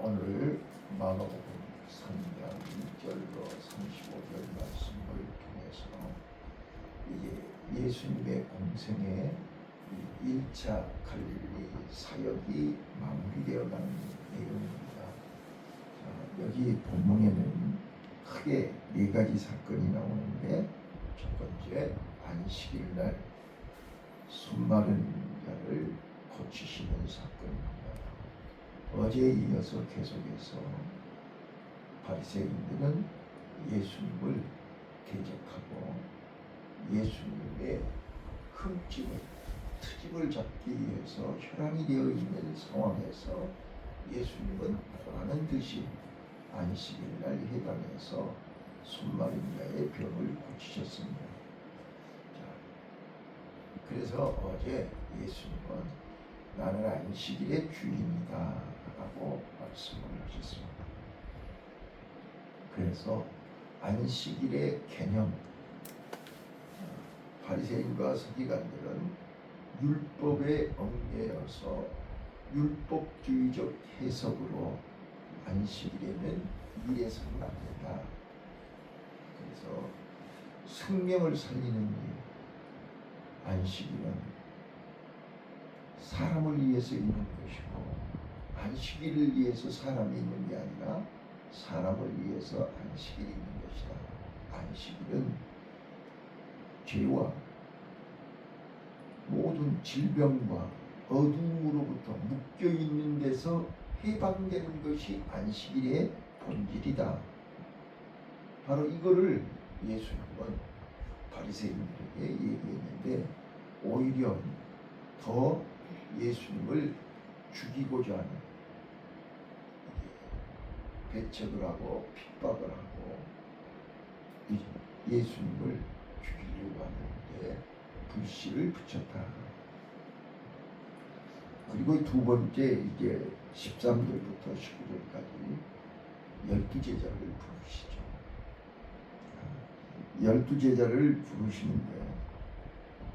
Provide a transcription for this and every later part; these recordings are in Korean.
오늘 마가복음 3장 1절로 35절 말씀을 통해서 이제 예수님의 공생의 1차 갈릴리 사역이 마무리되어 가는 내용입니다. 여기 본문에는 크게 네 가지 사건이 나오는데, 첫 번째 안식일 날 손마른 자를 고치시는 사건입니다. 어제에 이어서 계속해서 바리새인들은 예수님을 대적하고 예수님의 트집을 잡기 위해서 혈안이 되어 있는 상황에서 예수님은 보라는 듯이 안식일 날 해당해서 손마른 자의 병을 고치셨습니다. 그래서 어제 예수님은 나는 안식일의 주인이다 라고 말씀을 하셨습니다. 그래서 안식일의 개념, 바리새인과 서기관들은 율법에 얽매여서 율법주의적 해석으로 안식일에는 일해서는 안 된다. 그래서 생명을 살리는 일, 안식일은 사람을 위해서 있는 것이고, 안식일을 위해서 사람이 있는 게 아니라 사람을 위해서 안식일이 있는 것이다. 안식일은 죄와 모든 질병과 어둠으로부터 묶여 있는 데서 해방되는 것이 안식일의 본질이다. 바로 이거를 예수님은 바리새인들에게 얘기했는데, 오히려 더 예수님을 죽이고자 하는, 배척을 하고 핍박을 하고 예수님을 죽이려고 하는데 불씨를 붙였다. 그리고 두 번째, 이제 13절부터 19절까지 12제자를 부르시죠. 12제자를 부르시는데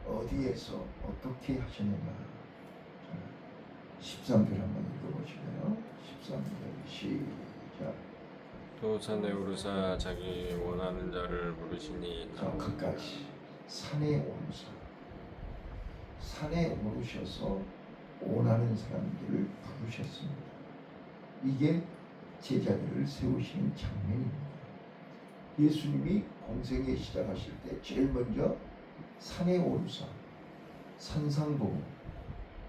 어디에서 어떻게 하셨느냐. 13절 한번 읽어보시고요. 13절 시작. 또 산에 오르사 자기 원하는 자를 부르시니 끝까지 산에 오르사, 산에 오르셔서 원하는 사람들을 부르셨습니다. 이게 제자들을 세우시는 장면입니다. 예수님이 공생에 시작하실 때 제일 먼저 산에 오르사, 산상보고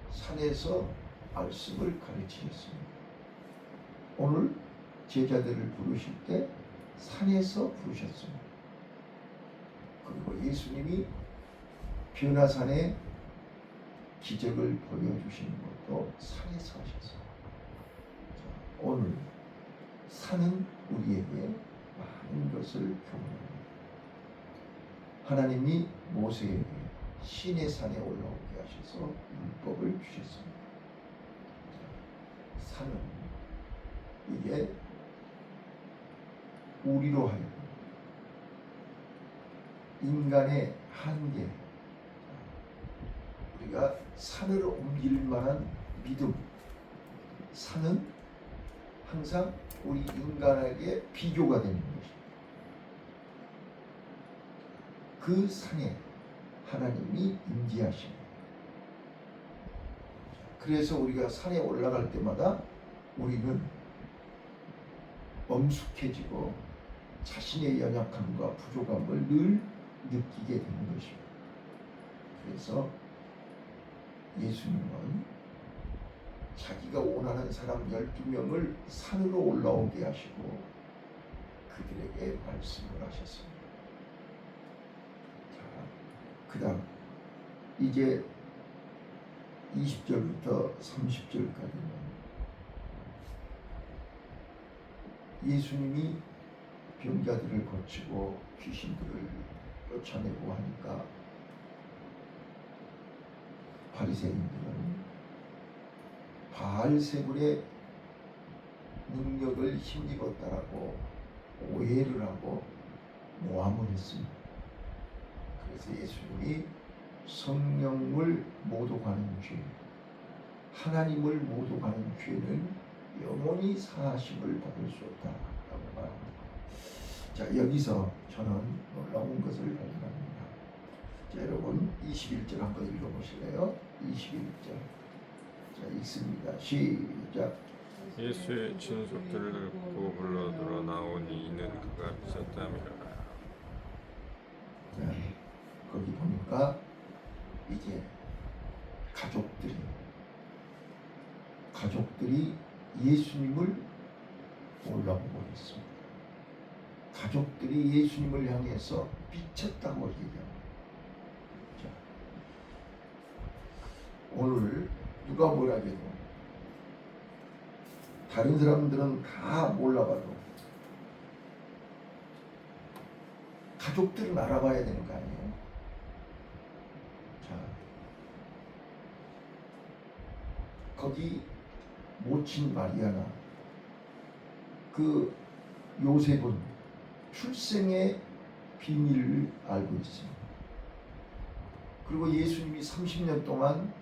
산에서 말씀을 가르치셨습니다. 오늘 제자들을 부르실 때 산에서 부르셨습니다. 그리고 예수님이 변화산에 기적을 보여주시는 것도 산에서 하셨어요. 오늘 산은 우리에게 많은 것을 교훈합니다. 하나님이 모세에게 시내 산에 올라오게 하셔서 율법을 주셨습니다. 산은 이게 우리로 하여금 인간의 한계, 우리가 산을 옮길 만한 믿음, 산은 항상 우리 인간에게 비교가 되는 것입니다. 그 산에 하나님이 임재하십니다. 그래서 우리가 산에 올라갈 때마다 우리는 엄숙해지고 자신의 연약함과 부족함을 늘 느끼게 되는 것입니다. 그래서 예수님은 자기가 원하는 사람 12명을 산으로 올라오게 하시고 그들에게 말씀을 하셨습니다. 자, 그 다음 이제 20절부터 30절까지는 예수님이 병자들을 고치고 귀신들을 쫓아내고 하니까 바리새인들은 바알세불의 능력을 힘입었다라고 오해를 하고 모함을 했습니다. 그래서 예수님이 성령을 모독하는 죄, 하나님을 모독하는 죄는 영영 영원히 사하심을 받을 수 없다라고 말합니다. 자, 여기서 저는 놀라운 것을 발견합니다. 자, 여러분 21절 한번 읽어보실래요? 21절. 자, 읽습니다. 시작. 예수의 친속들을 듣고 불러들어 나오니 이는 그가 빚었다미라. 자, 거기 보니까 이제 가족들이 예수님을 올라보고 있습니다. 가족들이 예수님을 향해서 비쳤다고 얘기합니다. 자, 오늘 누가 뭐라 해도 다른 사람들은 다 몰라봐도 가족들은 알아봐야 되는 거 아니에요? 자, 거기 모친 마리아나 그 요셉은 출생의 비밀을 알고 있습니다. 그리고 예수님이 30년 동안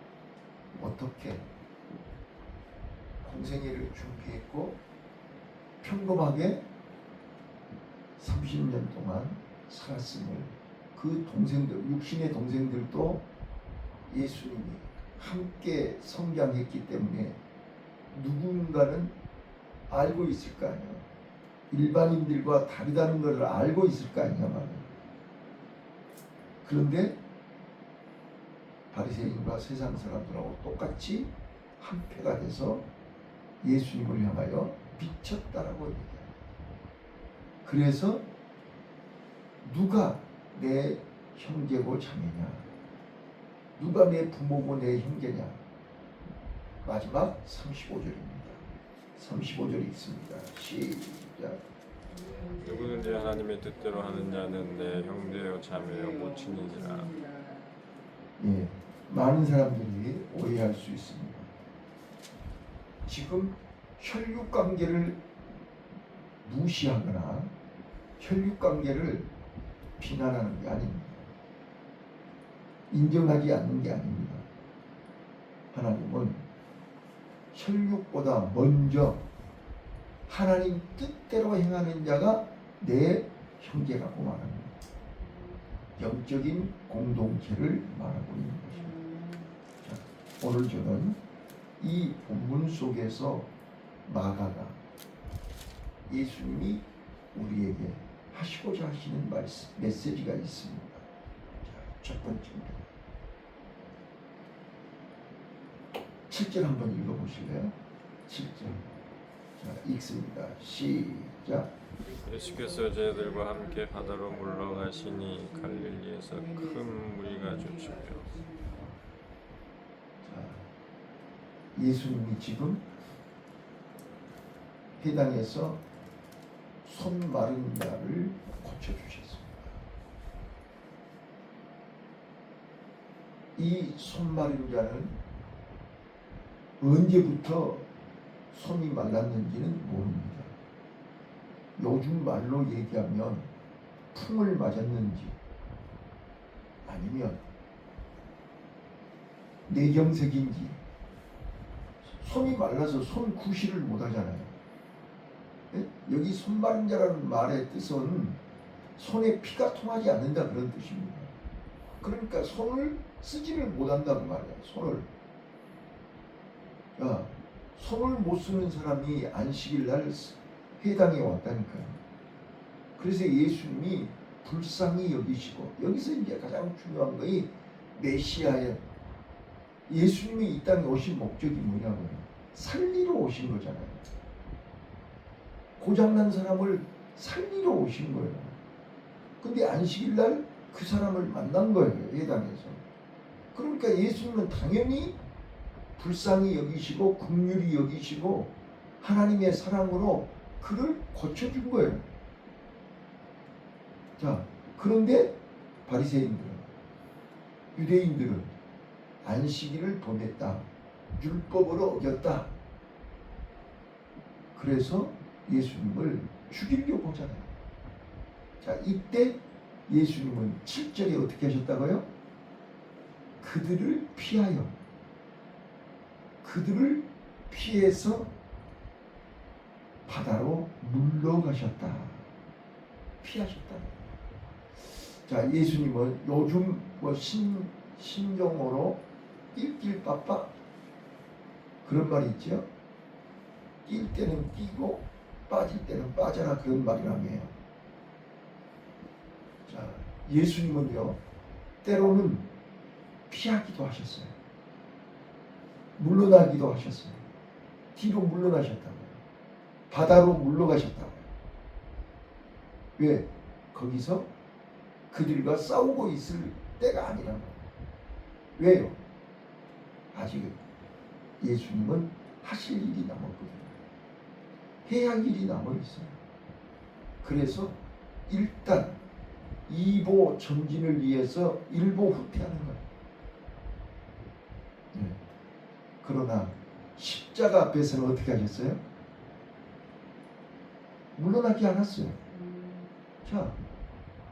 어떻게 공생애를 준비했고 평범하게 30년 동안 살았음을 그 동생들, 육신의 동생들도 예수님이 함께 성장했기 때문에 누군가는 알고 있을 거 아니에요. 일반인들과 다르다는 것을 알고 있을 거 아니냐 말이에요. 그런데 바리새인과 세상 사람들하고 똑같이 한패가 돼서 예수님을 향하여 비쳤다라고 얘기해요. 그래서 누가 내 형제고 자매냐, 누가 내 부모고 내 형제냐. 마지막 35절입니다. 35절 읽습니다. 시작. 누구든지 하나님의 뜻대로 하는 자는 내 형제요 자매요 모친이니라. 예, 많은 사람들이 오해할 수 있습니다. 지금 혈육 관계를 무시하거나 혈육 관계를 비난하는 게 아닙니다. 인정하지 않는 게 아닙니다. 하나님은 혈육보다 먼저 하나님 뜻대로 행하는 자가 내 형제라고 말합니다. 영적인 공동체를 말하고 있는 것입니다. 자, 오늘 저는 이 본문 속에서 마가가 예수님이 우리에게 하시고자 하시는 메시지가 있습니다. 자, 첫 번째입니다. 7절 한번 읽어보실래요? 7절. 자, 읽습니다. 시작. 예수께서 저희들과 함께 바다로 물러가시니 갈릴리에서 큰 무리가 쫓으며. 자, 예수님이 지금 해당에서 손 마른 자를 고쳐주셨습니다. 이 손 마른 자는 언제부터 손이 말랐는지는 모릅니다. 요즘 말로 얘기하면 풍을 맞았는지 아니면 뇌경색인지 손이 말라서 손 구실을 못 하잖아요. 여기 손 마른 자라는 말의 뜻은 손에 피가 통하지 않는다 그런 뜻입니다. 그러니까 손을 쓰지를 못한다고 말이야. 손을 못 쓰는 사람이 안식일 날 회당에 왔다니까요. 그래서 예수님이 불쌍히 여기시고, 여기서 이제 가장 중요한 것이 메시아예요. 예수님이 이 땅에 오신 목적이 뭐냐고요? 살리러 오신 거잖아요. 고장난 사람을 살리러 오신 거예요. 근데 안식일 날 그 사람을 만난 거예요. 회당에서. 그러니까 예수님은 당연히 불쌍히 여기시고 긍휼히 여기시고 하나님의 사랑으로 그를 고쳐준 거예요. 자, 그런데 바리새인들은, 유대인들은 안식일을 범했다, 율법으로 어겼다. 그래서 예수님을 죽이려고 하잖아요. 자, 이때 예수님은 7절에 어떻게 하셨다고요? 그들을 피해서 바다로 물러가셨다. 피하셨다. 자, 예수님은 요즘 신경어로 낄낄빠빠 그런 말이 있죠. 낄 때는 끼고 빠질 때는 빠져라, 그런 말이라며요. 자, 예수님은요 때로는 피하기도 하셨어요. 물러나기도 하셨어요. 뒤로 물러나셨다고요. 바다로 물러가셨다고요. 왜? 거기서 그들과 싸우고 있을 때가 아니라고. 왜요? 아직 예수님은 하실 일이 남았거든요. 해야 할 일이 남아있어요. 그래서 일단 2보 전진을 위해서 1보 후퇴하는 거예요. 네. 그러나 십자가 앞에서는 어떻게 하셨어요? 물러나지 않았어요. 자,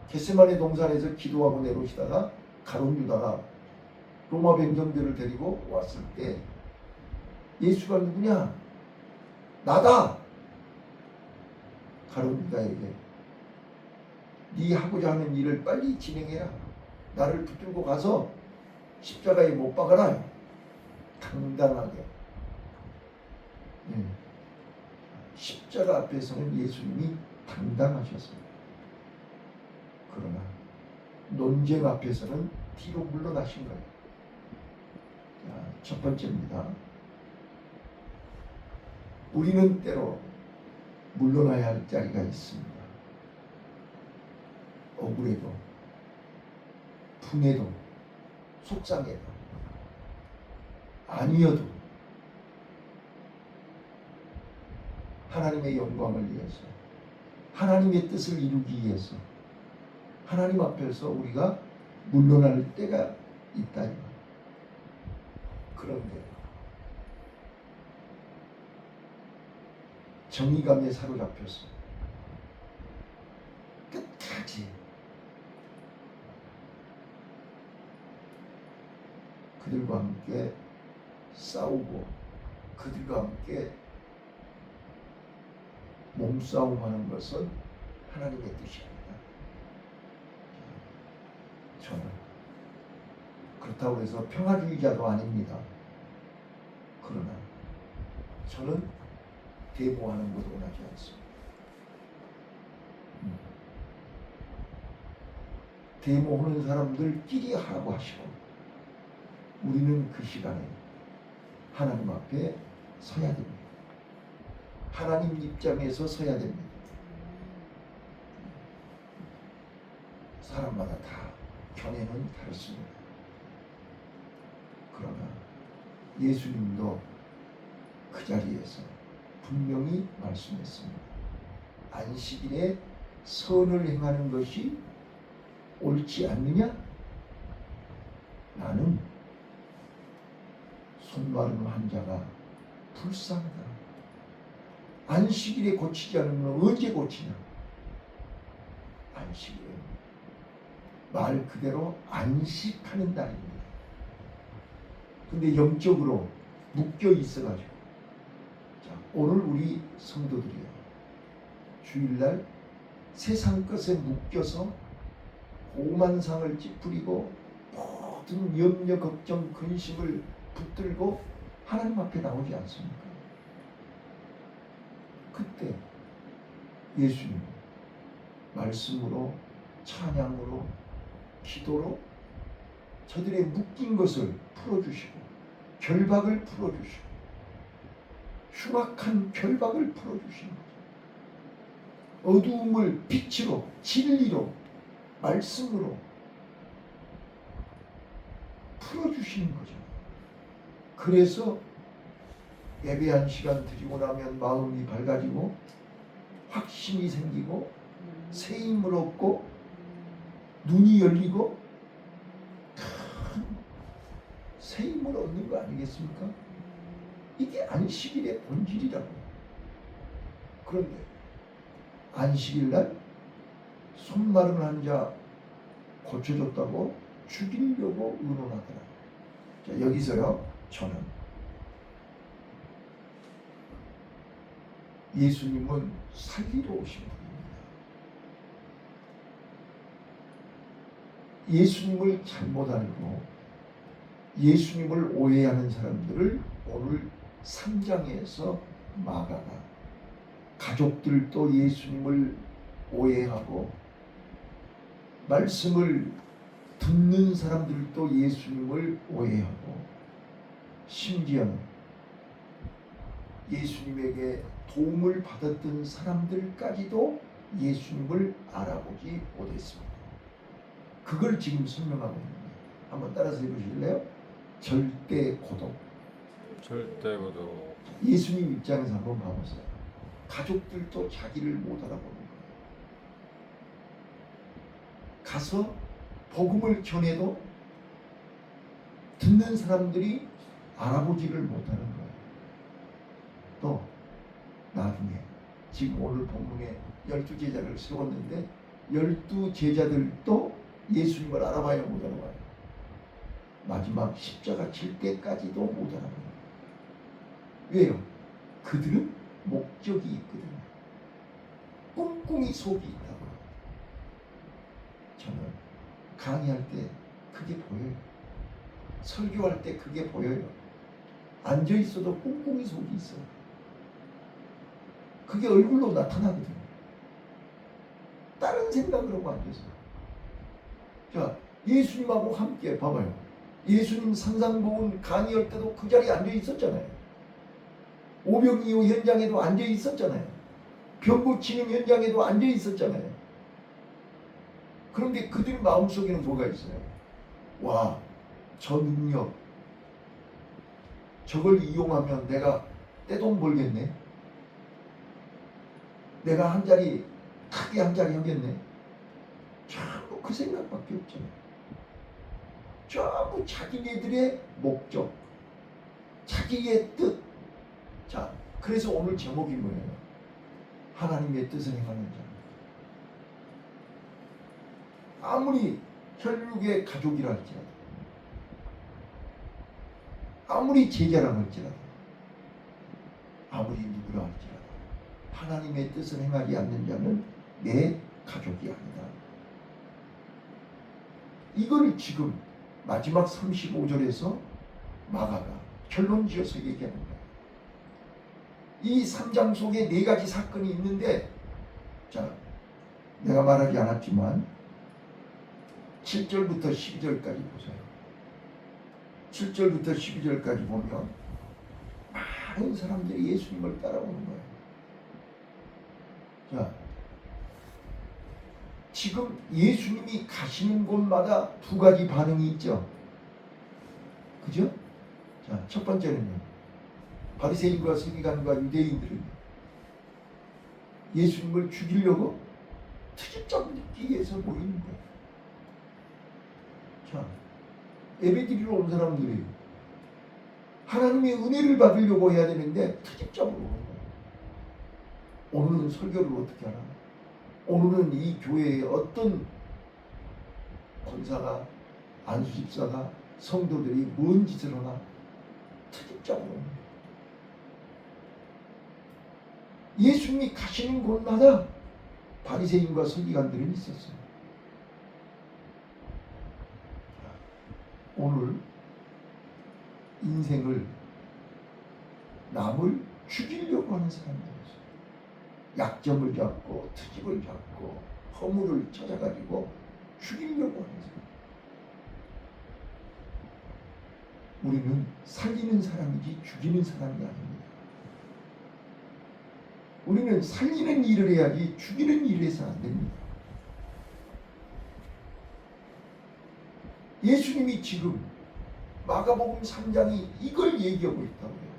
겟세마네 동산에서 기도하고 내려오시다가 가룟 유다가 로마 병정들을 데리고 왔을 때 예수가 누구냐? 나다! 가룟 유다에게 네 하고자 하는 일을 빨리 진행해라. 나를 붙들고 가서 십자가에 못 박아라. 당당하게. 십자가 앞에서는 예수님이 당당하셨습니다. 그러나 논쟁 앞에서는 뒤로 물러나신 거예요. 자, 첫 번째입니다. 우리는 때로 물러나야 할 자리가 있습니다. 억울해도, 분해도, 속상해도, 아니어도 하나님의 영광을 위해서, 하나님의 뜻을 이루기 위해서 하나님 앞에서 우리가 물러날 때가 있다. 그런데 정의감에 사로잡혀서 끝까지 그들과 함께 싸우고 그들과 함께 몸싸움하는 것은 하나님의 뜻입니다. 저는 그렇다고 해서 평화주의자도 아닙니다. 그러나 저는 데모하는 것을 원하지 않습니다. 데모하는 사람들끼리 하라고 하시고 우리는 그 시간에 하나님 앞에 서야 됩니다. 하나님 입장에서 서야 됩니다. 사람마다 다 견해는 다릅니다. 그러나 예수님도 그 자리에서 분명히 말씀했습니다. 안식일에 선을 행하는 것이 옳지 않느냐? 나는 손마른 환자가 불쌍하다. 안식일에 고치지 않으면 언제 고치냐? 안식일은 말 그대로 안식하는 날입니다. 근데 영적으로 묶여 있어가지고 자, 오늘 우리 성도들이요 주일날 세상 것에 묶여서 오만상을 찌푸리고 모든 염려, 걱정, 근심을 붙들고 하나님 앞에 나오지 않습니까? 그때 예수님 말씀으로 찬양으로 기도로 저들의 묶인 것을 풀어주시고 결박을 풀어주시고 흉악한 결박을 풀어주시는 거죠. 어두움을 빛으로 진리로 말씀으로 풀어주시는 거죠. 그래서 예배한 시간 드리고 나면 마음이 밝아지고 확신이 생기고 새 힘을 얻고 눈이 열리고 큰 새 힘을 얻는 거 아니겠습니까? 이게 안식일의 본질이라고. 그런데 안식일날 손마른 환자 고쳐줬다고 죽이려고 의논하더라. 자, 여기서요 저는 예수님은 살리러 오신 분입니다. 예수님을 잘못 알고 예수님을 오해하는 사람들을 오늘 3장에서 마가가, 가족들도 예수님을 오해하고 말씀을 듣는 사람들도 예수님을 오해하고 심지어는 예수님에게 도움을 받았던 사람들까지도 예수님을 알아보지 못했습니다. 그걸 지금 설명하고 있는 거예요. 한번 따라서 해보실래요? 절대 고독. 절대 고독. 예수님 입장에서 한번 봐보세요. 가족들도 자기를 못 알아보는 거예요. 가서 복음을 전해도 듣는 사람들이 알아보지를 못하는 거예요. 또 나중에 지금 오늘 본문에 12제자를 세웠는데 12제자들도 예수님을 알아봐야 못 알아봐요. 마지막 십자가 칠 때까지도 못 알아봐요. 왜요? 그들은 목적이 있거든요. 꿍꿍이 속이 있다고요. 저는 강의할 때 그게 보여요. 설교할 때 그게 보여요. 앉아있어도 꿍꿍이 속이 있어요. 그게 얼굴로 나타나거든요. 다른 생각을 하고 앉아서. 자, 예수님하고 함께 봐봐요. 예수님 산상보훈 강의할 때도 그 자리에 앉아 있었잖아요. 오병이어 현장에도 앉아 있었잖아요. 병 고치는 현장에도 앉아 있었잖아요. 그런데 그들 마음속에는 뭐가 있어요? 와, 저 능력, 저걸 이용하면 내가 떼돈 벌겠네. 내가 한 자리, 크게 한 자리 하겠네. 전부 그 생각밖에 없잖아요. 전부 자기네들의 목적, 자기의 뜻. 자, 그래서 오늘 제목이 뭐예요? 하나님의 뜻을 행하는 자. 아무리 혈육의 가족이라 할지라도, 아무리 제자라 할지라도, 아무리 누구라 할지라도 하나님의 뜻을 행하지 않는 자는 내 가족이 아니다. 이걸 지금 마지막 35절에서 마가가 결론지어서 얘기하는 거예요. 이 3장 속에 4가지 사건이 있는데, 자, 내가 말하지 않았지만 7절부터 12절까지 보세요. 7절부터 12절까지 보면 많은 사람들이 예수님을 따라오는 거예요. 자, 지금 예수님이 가시는 곳마다 2가지 반응이 있죠. 그죠? 자, 첫 번째는요. 바리새인과 서기관과 유대인들은 예수님을 죽이려고 트집 잡기 위해서 모이는 거예요. 자, 예배드리러 온 사람들이 하나님의 은혜를 받으려고 해야 되는데 트집 잡으러 오는 거예요. 오늘은 설교를 어떻게 하나? 오늘은 이 교회에 어떤 권사가, 안수집사가, 성도들이 뭔 짓을 하나? 트집 잡으러 오는 거예요. 예수님이 가시는 곳마다 바리새인과 서기관들은 있었어요. 오늘 인생을, 남을 죽이려고 하는 사람들이 있어요. 약점을 잡고 트집을 잡고 허물을 찾아가지고 죽이려고 하는 사람. 우리는 살리는 사람이지 죽이는 사람이 아닙니다. 우리는 살리는 일을 해야지 죽이는 일을 해서는 안 됩니다. 예수님이 지금 마가복음 3장이 이걸 얘기하고 있다고요.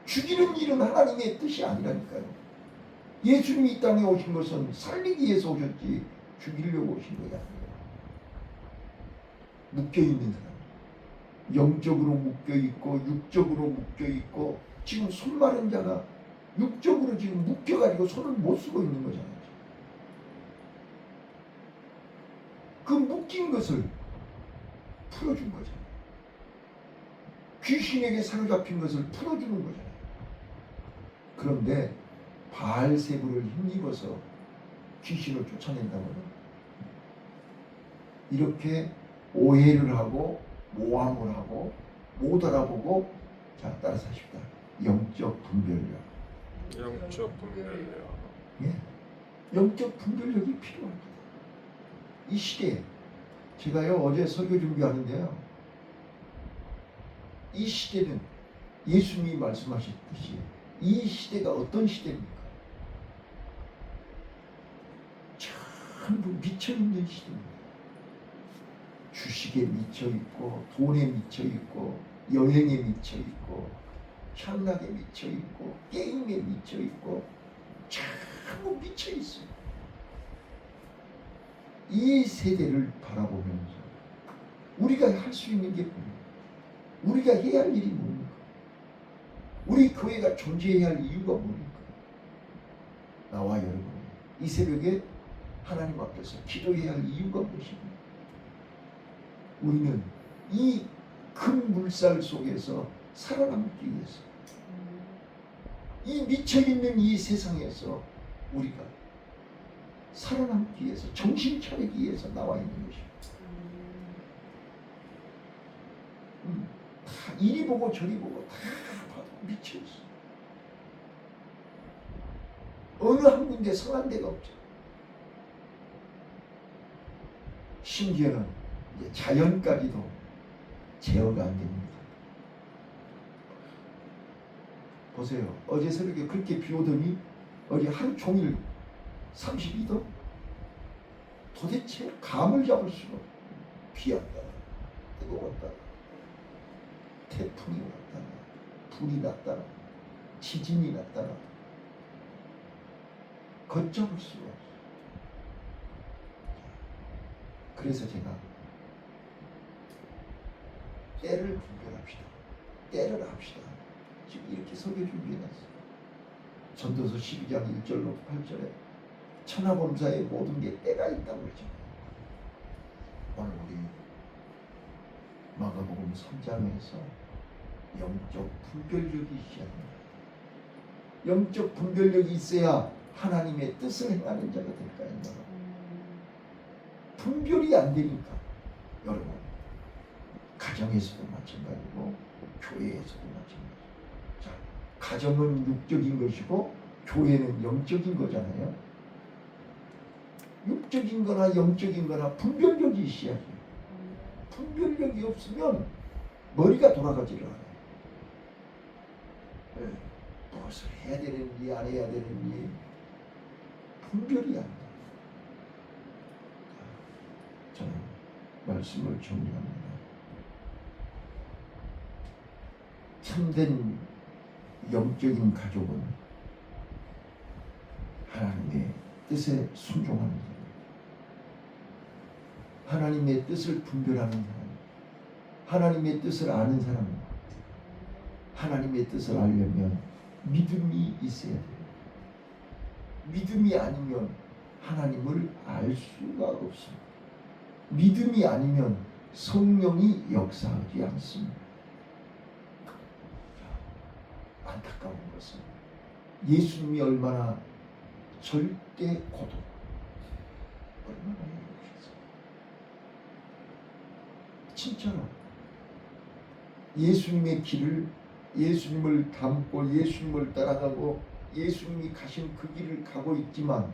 죽이는 일은 하나님의 뜻이 아니라니까요. 예수님이 이 땅에 오신 것은 살리기 위해서 오셨지 죽이려고 오신 것이 아니에요. 묶여있는 사람, 영적으로 묶여있고 육적으로 묶여있고, 지금 손 마른 자가 육적으로 지금 묶여가지고 손을 못 쓰고 있는 거잖아요. 그 묶인 것을 풀어준 거잖아요. 귀신에게 사로잡힌 것을 풀어주는 거잖아요. 그런데 바알세부를 힘입어서 귀신을 쫓아낸다고요. 이렇게 오해를 하고 모함을 하고 못 알아보고, 자, 따라서 하십시다. 영적 분별력. 영적 분별력. 예, 영적 분별력이 필요합니다. 이 시대에 제가요 어제 설교 준비하는데요, 이 시대는 예수님이 말씀하셨듯이 이 시대가 어떤 시대입니까? 전부 미쳐있는 시대입니다. 주식에 미쳐있고, 돈에 미쳐있고, 여행에 미쳐있고, 향락에 미쳐있고, 게임에 미쳐있고, 전부 미쳐있어요. 이 세대를 바라보면서 우리가 할 수 있는 게 뭡니까? 우리가 해야 할 일이 뭡니까? 우리 교회가 존재해야 할 이유가 뭡니까? 나와 여러분, 이 새벽에 하나님 앞에서 기도해야 할 이유가 무엇입니까? 우리는 이 큰 물살 속에서 살아남기 위해서, 이 미쳐있는 이 세상에서 우리가 살아남기 위해서, 정신 차리기 위해서 나와 있는 것입니다. 다 이리 보고 저리 보고 다 봐도 미쳐있어. 어느 한 군데 성한 데가 없죠. 심지어는 이제 자연까지도 제어가 안 됩니다. 보세요. 어제 새벽에 그렇게 비 오더니 어제 하루 종일 32도? 도대체 감을 잡을 수가 없어요. 비 왔다가 뜨거웠다가 태풍이 왔다가 불이 났다가 지진이 났다가 걷잡을 수가 없어요. 그래서 제가 때를 분별합시다. 때를 합시다. 지금 이렇게 설교 준비해놨어요. 전도서 12장 1절로 8절에 천하범사의 모든 게 때가 있다고 그러죠. 오늘 우리 마가복음 3장에서 영적 분별력이 시작합니다. 영적 분별력이 있어야 하나님의 뜻을 행하는 자가 될까요? 분별이 안 되니까 여러분, 가정에서도 마찬가지고 교회에서도 마찬가지고. 자, 가정은 육적인 것이고 교회는 영적인 거잖아요. 육적인 거나 영적인 거나 분별력이 있어야 해요. 분별력이 없으면 머리가 돌아가지를 않아요. 네. 무엇을 해야 되는지 안 해야 되는지 분별이 안 돼요. 저는 말씀을 정리합니다. 참된 영적인 가족은 하나님의 뜻에 순종하는 사람, 하나님의 뜻을 분별하는 사람, 하나님의 뜻을 아는 사람. 하나님의 뜻을 알려면 믿음이 있어야 돼요. 믿음이 아니면 하나님을 알 수가 없습니다. 믿음이 아니면 성령이 역사하지 않습니다. 안타까운 것은 예수님이 얼마나 절대 고독, 얼마나 행복했어요. 진짜로 예수님의 길을, 예수님을 닮고 예수님을 따라가고 예수님이 가신 그 길을 가고 있지만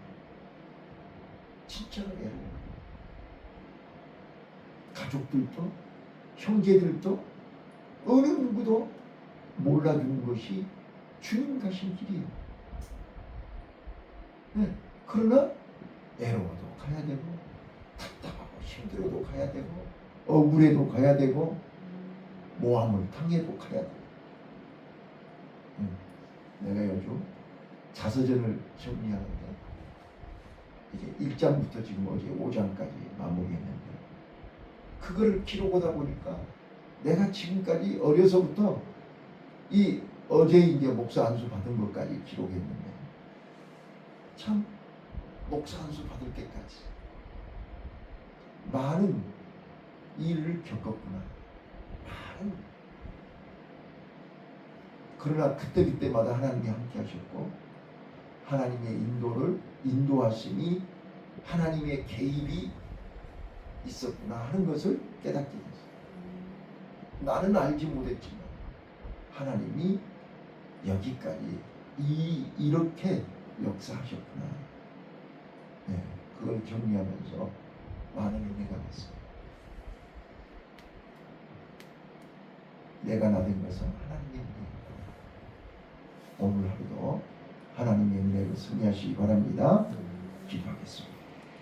진짜로 외로워요. 가족들도 형제들도 어느 누구도 몰라주는 것이 주님 가신 길이에요. 네. 그러나 외로워도 가야 되고 답답하고 힘들어도 가야 되고 억울해도 가야 되고 모함을 당해도 가야 되고. 내가 요즘 자서전을 정리하는데 이제 1장부터 지금 어제 5장까지 마무리했는데 그거를 기록하다 보니까 내가 지금까지 어려서부터 이 어제 이제 목사 안수 받은 것까지 기록했는데 참 목사 안수 받을 때까지 많은 일을 겪었구나. 많은. 그러나 그때그때마다 하나님이 함께 하셨고 하나님의 인도하심이 하나님의 개입이 있었구나 하는 것을 깨닫게 됐어요. 나는 알지 못했지만 하나님이 여기까지 이렇게 역사하셨구나. 네, 그걸 정리하면서 많은 은혜가 됐어요. 내가 나된 것은 하나님의 은혜입니다. 오늘 하루도 하나님의 은혜로 승리하시기 바랍니다. 기도하겠습니다.